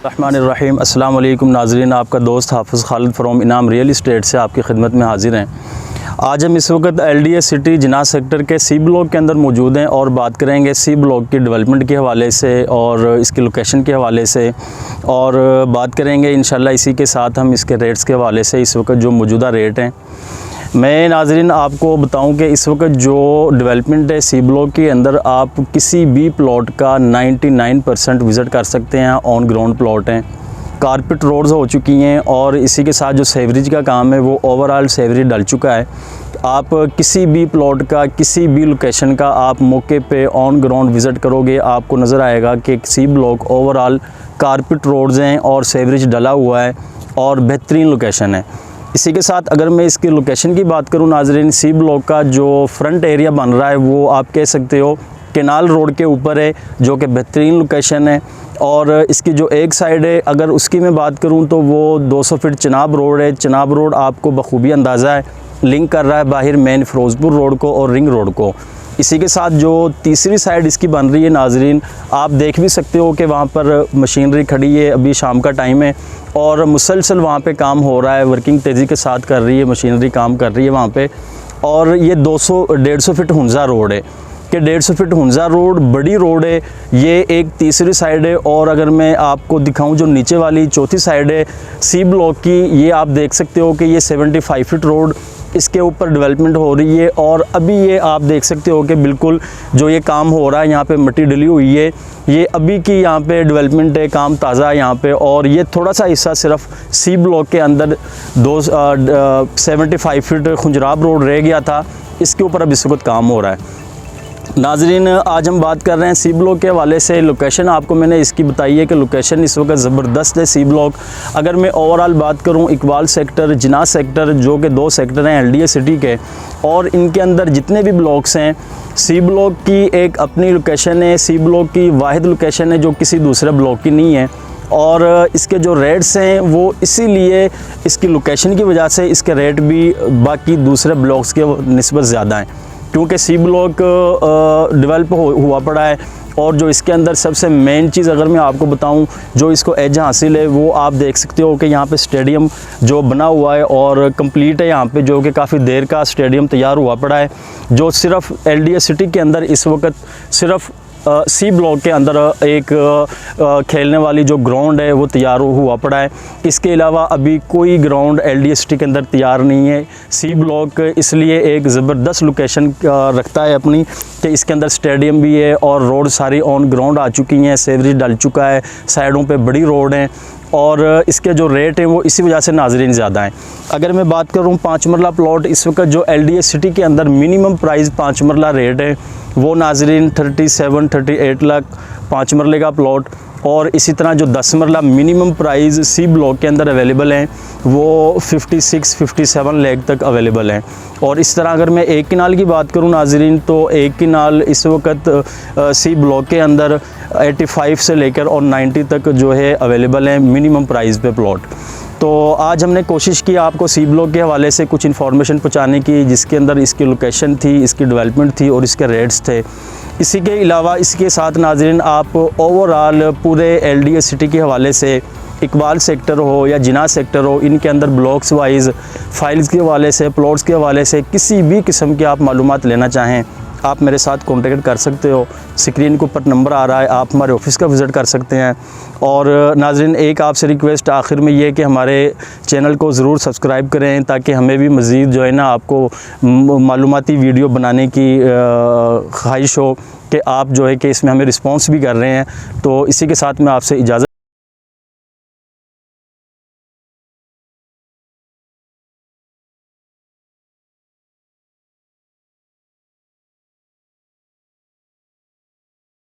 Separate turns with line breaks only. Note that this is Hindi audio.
रहमानिर्रहीम। अस्सलाम वालेकुम नाज़रीन, आपका दोस्त हाफ़िज़ खालिद फ्रॉम इनाम रियल इस्टेट से आपकी खिदमत में हाज़िर हैं। आज हम इस वक्त LDA सिटी जिना सेक्टर के सी ब्लॉक के अंदर मौजूद हैं और बात करेंगे सी ब्लॉक की डेवलपमेंट के हवाले से और इसकी लोकेशन के हवाले से, और बात करेंगे इंशाल्लाह इसी के साथ हम इसके रेट्स के हवाले से इस वक्त जो मौजूदा रेट हैं। मैं नाज़रीन आपको बताऊं कि इस वक्त जो डेवलपमेंट है सी ब्लॉक के अंदर, आप किसी भी प्लॉट का 99% विज़िट कर सकते हैं। ऑन ग्राउंड प्लॉट हैं, कारपेट रोड्स हो चुकी हैं और इसी के साथ जो सेवरेज का काम है वो ओवरऑल सेवरेज डल चुका है। आप किसी भी प्लॉट का, किसी भी लोकेशन का आप मौके पे ऑन ग्राउंड विज़िट करोगे, आपको नज़र आएगा कि C block overall carpet roads हैं और सेवरेज डला हुआ है और बेहतरीन लोकेशन है। इसी के साथ अगर मैं इसकी लोकेशन की बात करूं नाज़रीन, सी ब्लॉक का जो फ्रंट एरिया बन रहा है वो आप कह सकते हो केनाल रोड के ऊपर है, जो कि बेहतरीन लोकेशन है। और इसकी जो एक साइड है, अगर उसकी मैं बात करूं तो वो 200 फीट चनाब रोड है। चनाब रोड आपको बखूबी अंदाज़ा है लिंक कर रहा है बाहर मेन फिरोज़पुर रोड को और रिंग रोड को। इसी के साथ जो तीसरी साइड इसकी बन रही है नाज़रीन, आप देख भी सकते हो कि वहाँ पर मशीनरी खड़ी है, अभी शाम का टाइम है और मुसलसल वहाँ पे काम हो रहा है, वर्किंग तेज़ी के साथ कर रही है, मशीनरी काम कर रही है वहाँ पे। और ये 150 फीट हुंजा रोड है कि 150 फीट हुंजा रोड बड़ी रोड है। ये एक तीसरी साइड है। और अगर मैं आपको दिखाऊं जो नीचे वाली चौथी साइड है सी ब्लॉक की, ये आप देख सकते हो कि ये 75 फीट रोड, इसके ऊपर डेवलपमेंट हो रही है। और अभी ये आप देख सकते हो कि बिल्कुल जो ये काम हो रहा है, यहाँ पे मिट्टी डली हुई है, ये अभी की यहाँ पे डेवलपमेंट है, काम ताज़ा है यहाँ पे। और ये थोड़ा सा हिस्सा सिर्फ सी ब्लॉक के अंदर 75 फीट खुंजराब रोड रह गया था, इसके ऊपर अब इस वक्त काम हो रहा है। नाज़रीन आज हम बात कर रहे हैं सी ब्लॉक के हवाले से। लोकेशन आपको मैंने इसकी बताई है कि लोकेशन इस वक्त ज़बरदस्त है सी ब्लॉक। अगर मैं ओवरऑल बात करूं, इकबाल सेक्टर, जिना सेक्टर, जो कि 2 सेक्टर हैं LDA सिटी के, और इनके अंदर जितने भी ब्लॉक्स हैं, सी ब्लॉक की एक अपनी लोकेशन है। सी ब्लॉक की वाहिद लोकेशन है जो किसी दूसरे ब्लॉक की नहीं है। और इसके जो रेट्स हैं वो इसीलिए इसकी लोकेशन की वजह से इसके रेट भी बाकी दूसरे ब्लॉक्स के निस्बत ज़्यादा हैं, क्योंकि सी ब्लॉक डेवलप हुआ पड़ा है। और जो इसके अंदर सबसे मेन चीज़ अगर मैं आपको बताऊं, जो इसको एज हासिल है, वो आप देख सकते हो कि यहाँ पे स्टेडियम जो बना हुआ है और कंप्लीट है यहाँ पे, जो कि काफ़ी देर का स्टेडियम तैयार हुआ पड़ा है, जो सिर्फ LDA सिटी के अंदर इस वक्त सिर्फ सी ब्लॉक के अंदर एक खेलने वाली जो ग्राउंड है वो तैयार हुआ पड़ा है। इसके अलावा अभी कोई ग्राउंड LDA सिटी के अंदर तैयार नहीं है। सी ब्लॉक इसलिए एक ज़बरदस्त लोकेशन रखता है अपनी कि इसके अंदर स्टेडियम भी है और रोड सारी ऑन ग्राउंड आ चुकी हैं, सेवरेज डल चुका है, साइडों पे बड़ी रोड हैं और इसके जो रेट हैं वो इसी वजह से नाज़रीन ज़्यादा हैं। अगर मैं बात करूँ 5 मरला प्लॉट, इस वक्त जो LDA सिटी के अंदर मिनिमम प्राइस 5 मरला रेट है वो नाज़रीन 37-38 लाख 5 मरले का प्लॉट। और इसी तरह जो 10 मरला मिनिमम प्राइस सी ब्लॉक के अंदर अवेलेबल हैं वो 56-57 लाख तक अवेलेबल हैं। और इस तरह अगर मैं एक किनाल की बात करूं नाज़रीन, तो एक किनाल इस वक्त सी ब्लॉक के अंदर 85 से लेकर और 90 तक जो है अवेलेबल हैं मिनिमम प्राइस पे प्लॉट। तो आज हमने कोशिश की आपको सी ब्लॉक के हवाले से कुछ इन्फॉर्मेशन पहुँचाने की, जिसके अंदर इसकी लोकेशन थी, इसकी डेवलपमेंट थी और इसके रेट्स थे। इसी के अलावा इसके साथ नाज़रीन आप ओवरऑल पूरे LDA सिटी के हवाले से, इकबाल सेक्टर हो या जिना सेक्टर हो, इनके अंदर ब्लॉक्स वाइज फाइल्स के हवाले से, प्लॉट्स के हवाले से किसी भी किस्म की आप मालूमात लेना चाहें, आप मेरे साथ कांटेक्ट कर सकते हो। स्क्रीन के ऊपर नंबर आ रहा है, आप हमारे ऑफिस का विज़िट कर सकते हैं। और नाज़रीन एक आपसे रिक्वेस्ट आखिर में ये कि हमारे चैनल को ज़रूर सब्सक्राइब करें, ताकि हमें भी मज़ीद जो है ना आपको मालूमाती वीडियो बनाने की ख्वाहिश हो कि आप जो है कि इसमें हमें रिस्पॉन्स भी कर रहे हैं। तो इसी के साथ मैं आपसे इजाज़त